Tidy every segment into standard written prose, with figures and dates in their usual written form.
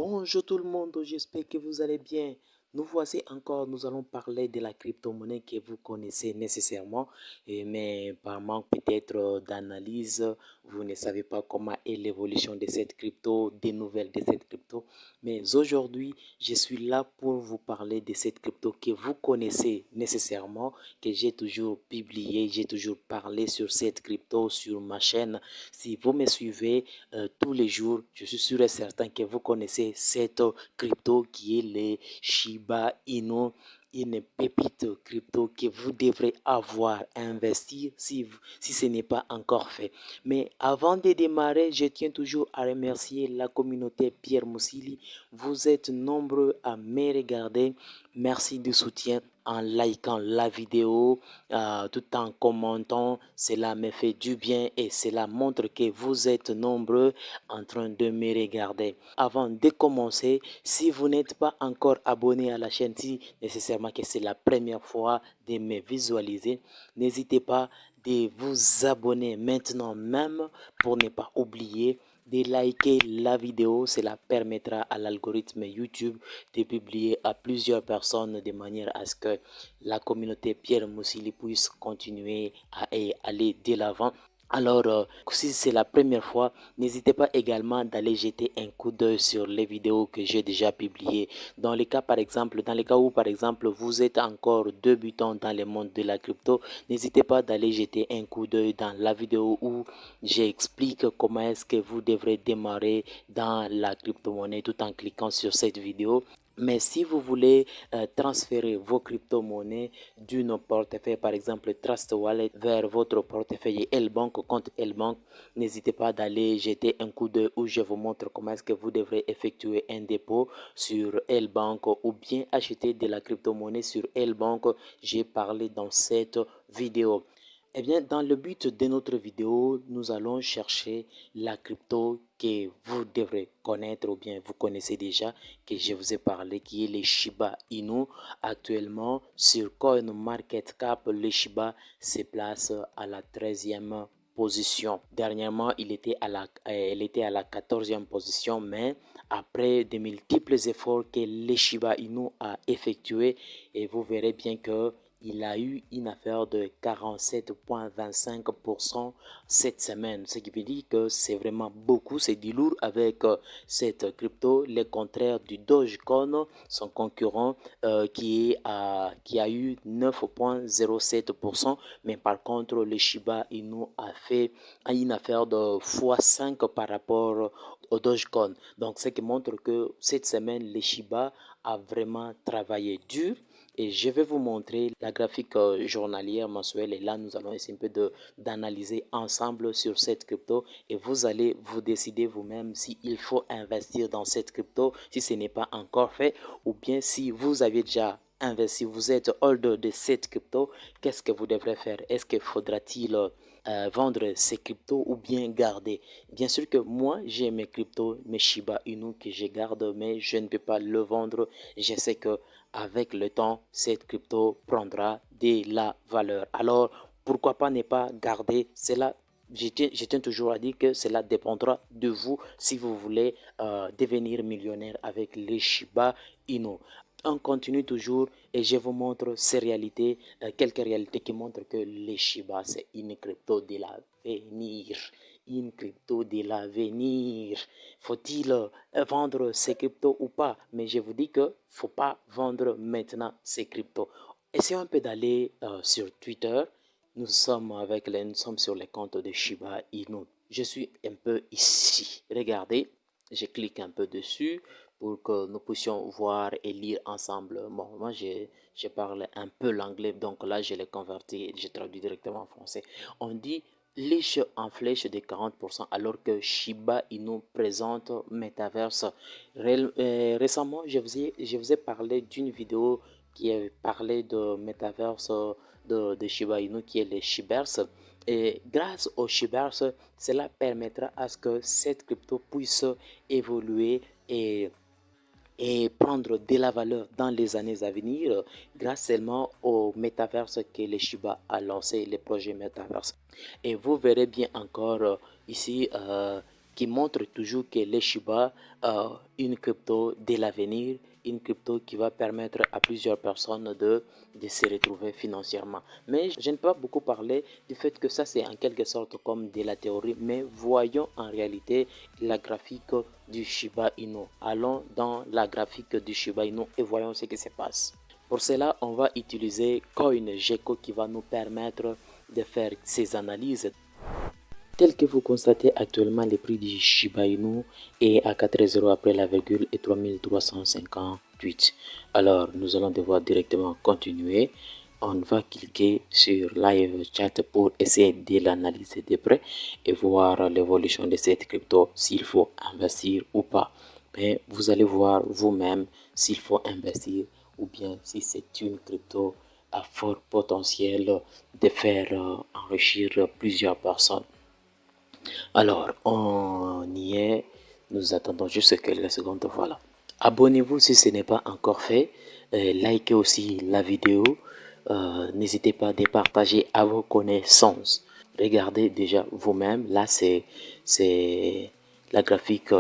Bonjour tout le monde, j'espère que vous allez bien. Nous voici encore, nous allons parler de la crypto-monnaie que vous connaissez nécessairement, mais par manque peut-être d'analyse, vous ne savez pas comment est l'évolution de cette crypto, des nouvelles de cette crypto. Mais aujourd'hui, je suis là pour vous parler de cette crypto que vous connaissez nécessairement, que j'ai toujours publié, j'ai toujours parlé sur cette crypto sur ma chaîne. Si vous me suivez, tous les jours. Je suis sûr et certain que vous connaissez cette crypto qui est les Shiba Inu, une pépite crypto que vous devrez avoir à investir si ce n'est pas encore fait. Mais avant de démarrer, je tiens toujours à remercier la communauté Pierre Moussili. Vous êtes nombreux à me regarder. Merci du soutien en likant la vidéo, tout en commentant. Cela me fait du bien et cela montre que vous êtes nombreux en train de me regarder. Avant de commencer, si vous n'êtes pas encore abonné à la chaîne, si nécessairement que c'est la première fois de me visualiser, n'hésitez pas de vous abonner maintenant même pour ne pas oublier de liker la vidéo. Cela permettra à l'algorithme YouTube de publier à plusieurs personnes de manière à ce que la communauté Pierre Moussili puisse continuer à aller de l'avant. Alors, si c'est la première fois, n'hésitez pas également d'aller jeter un coup d'œil sur les vidéos que j'ai déjà publiées. Dans les cas, où, par exemple, vous êtes encore débutant dans le monde de la crypto, n'hésitez pas d'aller jeter un coup d'œil dans la vidéo où j'explique comment est-ce que vous devrez démarrer dans la crypto-monnaie tout en cliquant sur cette vidéo. Mais si vous voulez transférer vos crypto-monnaies d'une portefeuille, par exemple Trust Wallet, vers votre portefeuille L-Bank, compte L-Bank, n'hésitez pas d'aller jeter un coup d'œil où je vous montre comment est-ce que vous devrez effectuer un dépôt sur L-Bank ou bien acheter de la crypto-monnaie sur L-Bank. J'ai parlé dans cette vidéo. Eh bien, dans le but de notre vidéo, nous allons chercher la crypto que vous devrez connaître ou bien vous connaissez déjà, que je vous ai parlé, qui est les Shiba Inu. Actuellement, sur CoinMarketCap, le Shiba se place à la 13e position. Dernièrement, elle était à la 14e position, mais après de multiples efforts que le Shiba Inu a effectués, et vous verrez bien que il a eu une affaire de 47,25% cette semaine, ce qui veut dire que c'est vraiment beaucoup, c'est du lourd avec cette crypto, le contraire du Dogecoin, son concurrent qui a eu 9,07%, mais par contre le Shiba Inu a fait une affaire de x5 par rapport au Dogecoin. Donc ce qui montre que cette semaine le Shiba a vraiment travaillé dur. Et je vais vous montrer la graphique journalière mensuelle et là nous allons essayer un peu d'analyser ensemble sur cette crypto et vous allez vous décider vous-même s'il faut investir dans cette crypto si ce n'est pas encore fait ou bien si vous avez déjà investi, vous êtes holder de cette crypto, qu'est-ce que vous devrez faire? Est-ce qu'il faudra-t-il vendre ces cryptos ou bien garder? Bien sûr que moi j'ai mes cryptos, mes Shiba Inu que je garde mais je ne peux pas le vendre. Je sais que avec le temps, cette crypto prendra de la valeur. Alors, pourquoi pas ne pas garder cela? Je tiens toujours à dire que cela dépendra de vous si vous voulez devenir millionnaire avec les Shiba Inu. On continue toujours et je vous montre ces réalités, quelques réalités qui montrent que les Shiba, c'est une crypto de l'avenir. Une crypto de l'avenir. Faut-il vendre ces cryptos ou pas? Mais je vous dis que faut pas vendre maintenant ces cryptos. Essayons un peu d'aller sur Twitter. Nous sommes sur les comptes de Shiba Inu. Je suis un peu ici. Regardez, je clique un peu dessus pour que nous puissions voir et lire ensemble. Bon, moi je parle un peu l'anglais, donc là je l'ai converti et je traduis directement en français. On dit liche en flèche de 40% alors que Shiba Inu présente Metaverse. Récemment, je vous ai parlé d'une vidéo qui avait parlé de Metaverse de Shiba Inu qui est les Shiberse. Et grâce aux Shiberse, cela permettra à ce que cette crypto puisse évoluer et prendre de la valeur dans les années à venir grâce seulement au métaverse que les Shiba a lancé, les projets métaverse. Et vous verrez bien encore ici qui montre toujours que les Shiba, une crypto de l'avenir, une crypto qui va permettre à plusieurs personnes de se retrouver financièrement. Mais je n'ai pas beaucoup parlé du fait que ça c'est en quelque sorte comme de la théorie, mais voyons en réalité la graphique du Shiba Inu. Allons dans la graphique du Shiba Inu et voyons ce qui se passe. Pour cela, on va utiliser CoinGecko qui va nous permettre de faire ces analyses. Tel que vous constatez actuellement, le prix du Shiba Inu est à 4 € après la virgule et 3358. Alors, nous allons devoir directement continuer. On va cliquer sur Live Chat pour essayer de l'analyser de près et voir l'évolution de cette crypto, s'il faut investir ou pas. Mais vous allez voir vous-même s'il faut investir ou bien si c'est une crypto à fort potentiel de faire enrichir plusieurs personnes. Alors, on y est. Nous attendons juste quelques secondes. Voilà. Abonnez-vous si ce n'est pas encore fait. Likez aussi la vidéo. N'hésitez pas à partager à vos connaissances. Regardez déjà vous-même. Là, c'est la graphique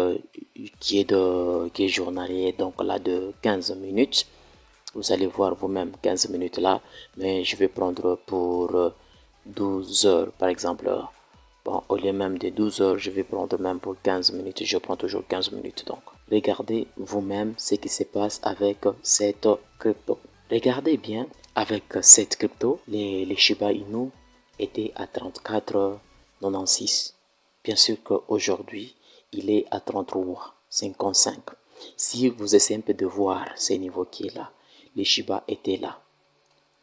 qui est journalier. Donc là, de 15 minutes. Vous allez voir vous-même 15 minutes là. Mais je vais prendre pour 12 heures, par exemple. Bon, au lieu même de 12 heures, je vais prendre même pour 15 minutes. Je prends toujours 15 minutes donc. Regardez vous-même ce qui se passe avec cette crypto. Regardez bien, avec cette crypto, les Shiba Inu étaient à 34,96. Bien sûr qu'aujourd'hui, il est à 33,55. Si vous essayez un peu de voir ce niveau qui est là, les Shiba étaient là.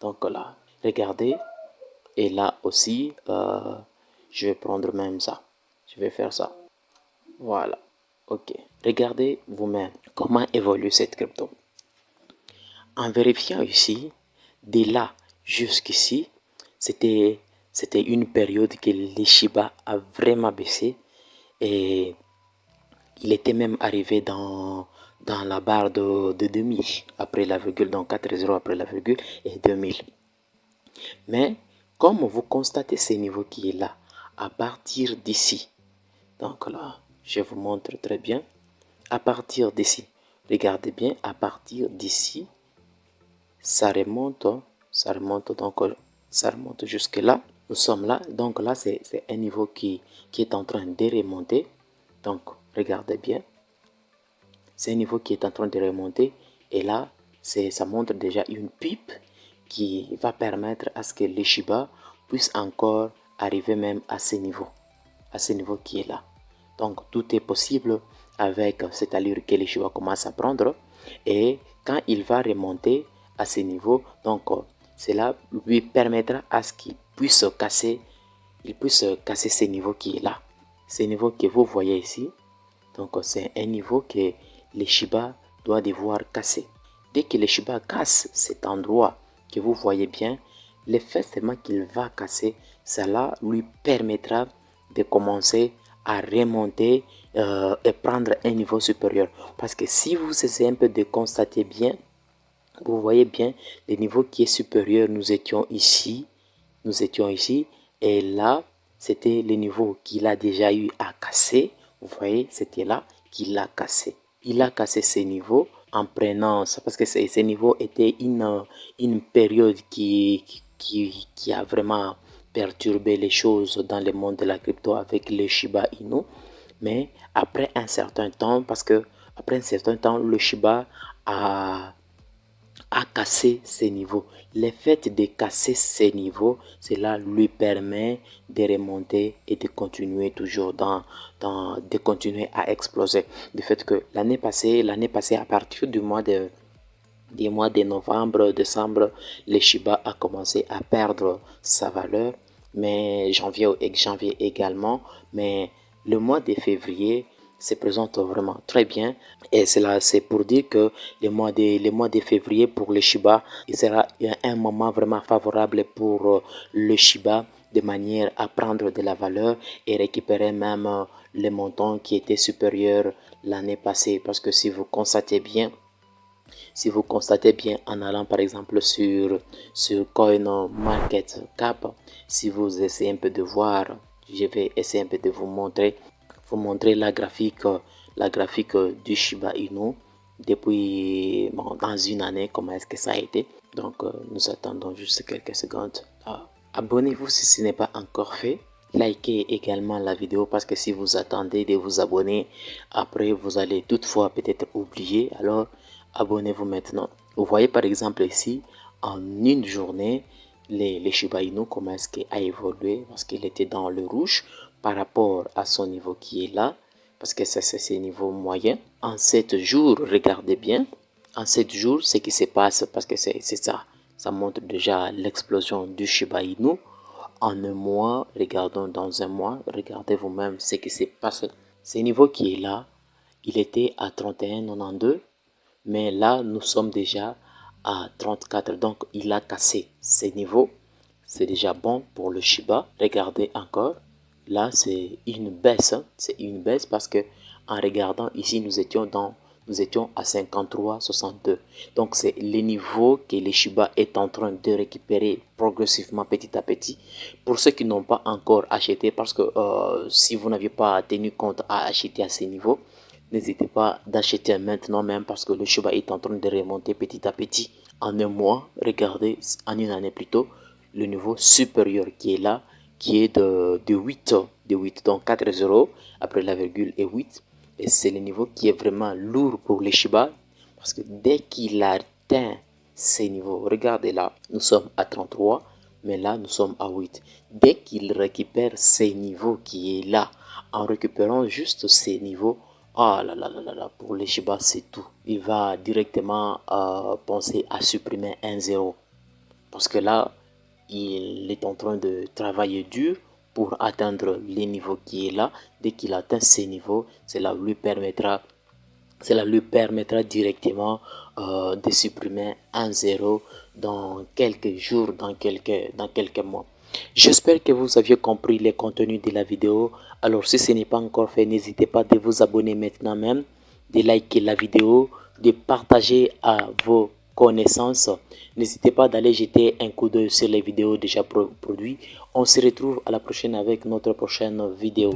Donc là, regardez. Et là aussi, je vais prendre même ça. Je vais faire ça. Voilà. Ok. Regardez vous-même comment évolue cette crypto. En vérifiant ici, de là jusqu'ici, c'était une période que les Shiba a vraiment baissé. Et il était même arrivé dans la barre de 2000 après la virgule, donc 4 € après la virgule et 2000. Mais comme vous constatez ce niveau qui est là, à partir d'ici, donc là, je vous montre très bien, à partir d'ici, regardez bien, à partir d'ici, ça remonte, donc ça remonte jusque là, nous sommes là, donc là c'est un niveau qui est en train de remonter, donc regardez bien, c'est un niveau qui est en train de remonter, et là, ça montre déjà une pipe qui va permettre à ce que les Shiba puissent encore arriver même à ce niveau qui est là. Donc tout est possible avec cette allure que les Shiba commencent à prendre, et quand il va remonter à ce niveau, donc cela lui permettra à ce qu'il puisse casser ce niveau qui est là, ce niveau que vous voyez ici. Donc c'est un niveau que les Shiba doivent devoir casser. Dès que les Shiba casse cet endroit que vous voyez bien, l'effet seulement qu'il va casser, cela lui permettra de commencer à remonter et prendre un niveau supérieur. Parce que si vous essayez un peu de constater bien, vous voyez bien le niveau qui est supérieur. Nous étions ici, et là, c'était le niveau qu'il a déjà eu à casser. Vous voyez, c'était là qu'il a cassé. Il a cassé ces niveaux en prenant ça, parce que ces niveaux étaient une période qui a vraiment perturbé les choses dans le monde de la crypto avec le Shiba Inu. Mais après un certain temps, le Shiba a casser ces niveaux. Le fait de casser ces niveaux, cela lui permet de remonter et de continuer toujours de continuer à exploser. Du fait que l'année passée, à partir du mois de novembre, décembre, le Shiba a commencé à perdre sa valeur, mais janvier également, mais le mois de février se présente vraiment très bien, et cela c'est pour dire que le mois de février pour le Shiba, il sera un moment vraiment favorable pour le Shiba, de manière à prendre de la valeur et récupérer même les montants qui étaient supérieurs l'année passée. Parce que si vous constatez bien en allant par exemple sur CoinMarketCap, si vous essayez un peu de voir, je vais essayer un peu de vous montrer. vous montrer la graphique du Shiba Inu depuis dans une année, comment est-ce que ça a été. Donc nous attendons juste quelques secondes. Abonnez-vous si ce n'est pas encore fait. Likez également la vidéo parce que si vous attendez de vous abonner, après vous allez toutefois peut-être oublier. Alors abonnez-vous maintenant. Vous voyez par exemple ici, en une journée, les Shiba Inu, comment est-ce qu'il a évolué, parce qu'il était dans le rouge par rapport à son niveau qui est là, parce que c'est ce niveau moyen. En 7 jours, regardez bien, en 7 jours, ce qui se passe, parce que c'est ça, ça montre déjà l'explosion du Shiba Inu. En un mois, regardons dans un mois, regardez vous-même ce qui s'est passé. Ce niveau qui est là, il était à 31,92, mais là, nous sommes déjà à 34. Donc, il a cassé ces niveaux. C'est déjà bon pour le Shiba. Regardez encore. Là, c'est une baisse. C'est une baisse parce que en regardant ici, nous étions à 53,62. Donc, c'est le niveau que le Shiba est en train de récupérer progressivement petit à petit. Pour ceux qui n'ont pas encore acheté, parce que si vous n'aviez pas tenu compte à acheter à ces niveaux, n'hésitez pas d'acheter maintenant même parce que le Shiba est en train de remonter petit à petit. En un mois, regardez, en une année plutôt, le niveau supérieur qui est là, qui est de 8, donc 4 zéros après la virgule et 8. Et c'est le niveau qui est vraiment lourd pour les Shiba parce que dès qu'il atteint ces niveaux, regardez là, nous sommes à 33, mais là nous sommes à 8. Dès qu'il récupère ces niveaux qui est là, en récupérant juste ces niveaux, ah là là là là là, pour les Shiba c'est tout. Il va directement penser à supprimer un zéro parce que là, il est en train de travailler dur pour atteindre les niveaux qui est là. Dès qu'il atteint ces niveaux, cela lui permettra directement de supprimer un zéro dans quelques jours, dans quelques mois. J'espère que vous aviez compris les contenus de la vidéo. Alors si ce n'est pas encore fait, n'hésitez pas de vous abonner maintenant même, de liker la vidéo, de partager à vos connaissances. N'hésitez pas d'aller jeter un coup d'œil sur les vidéos déjà produites. On se retrouve à la prochaine avec notre prochaine vidéo.